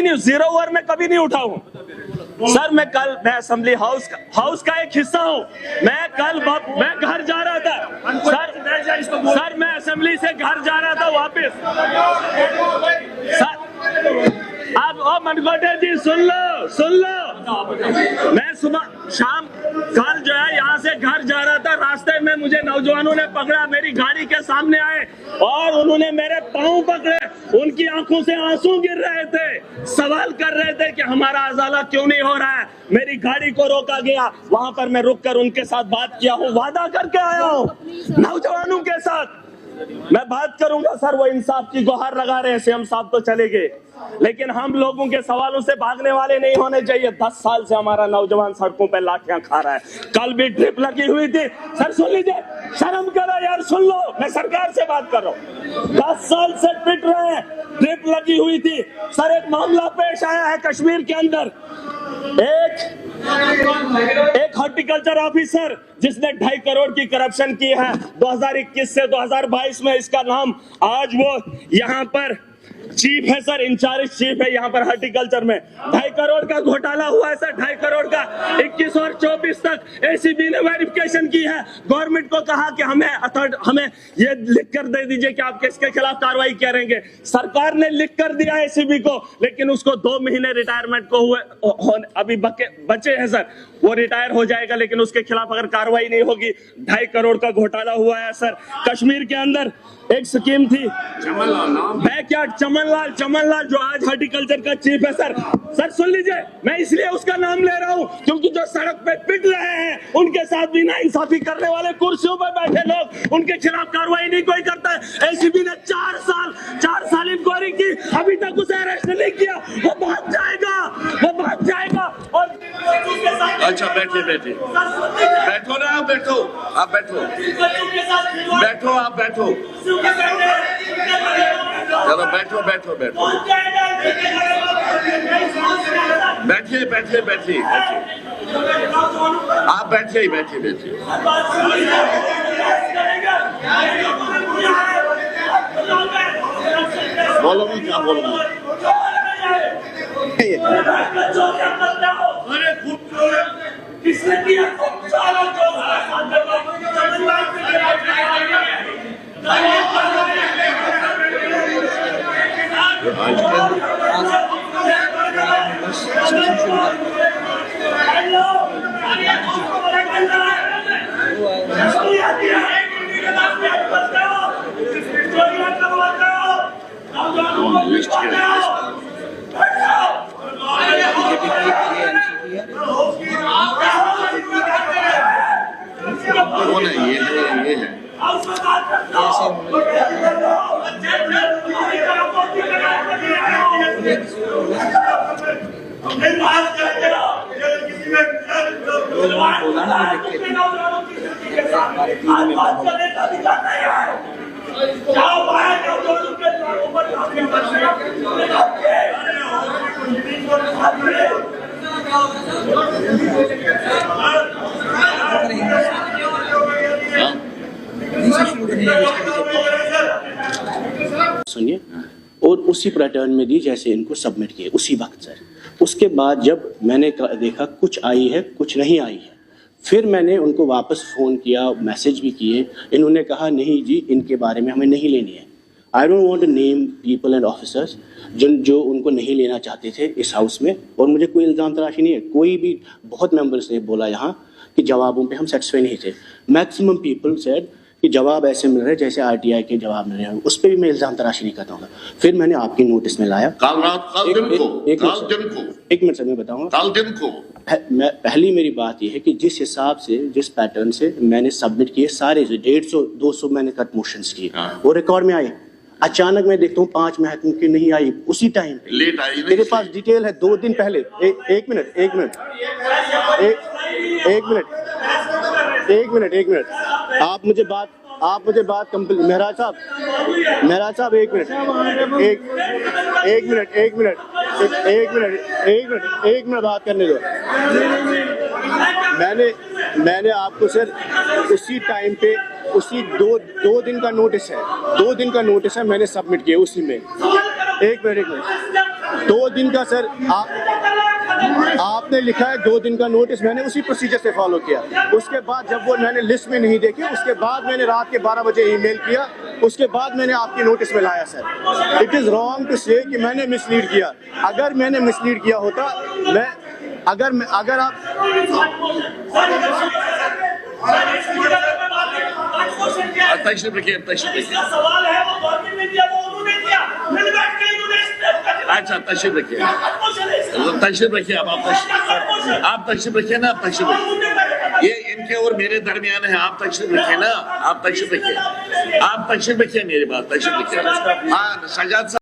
नहीं, 0 ओवर में कभी नहीं उठा हूँ सर। मैं असेंबली हाउस का एक हिस्सा हूँ। मैं घर जा रहा था सर, मैं असेंबली से घर जा रहा था वापस सर। आप मनकोटे जी सुन लो। मैं शाम कल जो है यहाँ से घर जा रहा था, रास्ते में मुझे नौजवानों ने पकड़ा, मेरी गाड़ी के सामने आए और उन्होंने मेरे पाँव पकड़े। उनकी आंखों से आंसू गिर रहे थे, सवाल कर रहे थे कि हमारा अजाला क्यों नहीं हो रहा है। मेरी गाड़ी को रोका गया, वहां पर मैं रुक कर उनके साथ बात किया हूँ, वादा करके आया हूँ नौजवानों के साथ मैं बात करूंगा सर। वो इंसाफ की गुहार लगा रहे हैं, सीएम साहब तो चले गए, लेकिन हम लोगों के सवालों से भागने वाले नहीं होने चाहिए। 10 साल से हमारा नौजवान सड़कों पे लाठियां खा रहा है। कल भी ट्रिप लगी हुई थी सर, सुन लीजिए, शर्म करो यार, सुन लो, मैं सरकार से बात कर रहा हूँ। 10 साल से पिट रहे हैं, ट्रिप लगी हुई थी सर। एक मामला पेश आया है कश्मीर के अंदर, एक हॉर्टिकल्चर ऑफिसर जिसने 2.5 करोड़ की करप्शन की है 2021 से 2022 में। इसका नाम आज वो यहाँ पर चीफ है सर, इंचार्ज चीफ है यहाँ पर हॉर्टिकल्चर में। 2.5 करोड़ का घोटाला हुआ है सर, 2.5 करोड़ का। 21 और 24 तक एसीबी ने वेरिफिकेशन की है। गवर्नमेंट को कहा कि हमें ये लिख कर दे दीजिए कि आप किसके खिलाफ कार्रवाई करेंगे। सरकार ने लिख कर दिया एसीबी को, लेकिन उसको 2 महीने रिटायरमेंट को हुए, अभी बचे हैं सर। वो रिटायर हो जाएगा, लेकिन उसके खिलाफ अगर कार्रवाई नहीं होगी। 2.5 करोड़ का घोटाला हुआ है सर। कश्मीर के अंदर एक स्कीम थी बैकयार्ड, चमनलाल जो आज हॉर्टिकल्चर का चीफ है सर। सुन लीजिए, मैं इसलिए उसका नाम ले रहा हूँ क्योंकि जो सड़क पे पिट रहे हैं, उनके साथ भी नाइंसाफी करने वाले कुर्सियों पर बैठे लोग, उनके खिलाफ कार्रवाई नहीं कोई करता है। एसीबी ने 4 साल इंक्वायरी की, अभी तक उसे अरेस्ट नहीं किया। वो भाग जाएगा और अच्छा बैठो ना, आप बैठो आप बैठो चलो बैठो बैठिए आप बैठिए बोलो मैं क्या बोलूँ। किसने किया? ये है सुनिए, और उसी पैटर्न में दी जैसे इनको सबमिट किए उसी वक्त सर। उसके बाद जब मैंने देखा कुछ आई है कुछ नहीं आई है, फिर मैंने उनको वापस फ़ोन किया, मैसेज भी किए। इन्होंने कहा नहीं जी, इनके बारे में हमें नहीं लेनी है। I don't want to name people and officers जो उनको नहीं लेना चाहते थे इस हाउस में, और मुझे कोई इल्ज़ाम तराशी नहीं है। कोई भी बहुत मेंबर्स ने बोला यहाँ कि जवाबों पे हम सेटिस्फाई नहीं थे। मैक्सिमम पीपल सेड कि जवाब ऐसे मिल रहे जैसे आरटीआई के जवाब मिल रहे हैं, उस पर भी मैं इल्ज़ाम तराशी नहीं करता हूँ। फिर मैंने आपकी नोटिस में लाया एक मिनट सर मैं बताऊँगा। पहली मेरी बात यह है कि जिस हिसाब से जिस पैटर्न से मैंने सबमिट किए सारे 150-200 मैंने कट मोशंस किए, वो रिकॉर्ड में आए। अचानक मैं देखता हूँ 5 महकमे की नहीं आई, उसी टाइम पे लेट आई। मेरे पास डिटेल है 2 दिन पहले। एक मिनट आप मुझे बात कंप्लीट। महराज साहब एक मिनट बात करने दो। मैंने आपको सर उसी टाइम पे उसी दो दिन का नोटिस है, मैंने सबमिट किया उसी में। एक मिनट 2 दिन का सर आपने लिखा है 2 दिन का नोटिस, मैंने उसी प्रोसीजर से फॉलो किया। उसके बाद जब वो मैंने लिस्ट में नहीं देखे, उसके बाद मैंने रात के 12 बजे ईमेल किया, उसके बाद मैंने आपकी नोटिस में लाया sir. It is wrong to say कि मैंने मिसलीड किया। अगर मैंने मिसलीड किया होता, मैं अगर आप तशरीफ रखिए, तशरीफ रखिए। सवाल है वो गवर्नमेंट ने दिया, वो उन्होंने दिया, मिल बैठ के इन्होंने स्टेप कर अच्छा तशरीफ रखिए, तशरीफ रखिए। आप तशरीफ रखिए ना, आप तशरीफ रखिए। ये इनके और मेरे दरमियान है, आप तशरीफ रखिए ना, आप तशरीफ रखिए, आप तशरीफ रखिए, मेरी बात तशरीफ रखिए। हाँ सजाद साहब।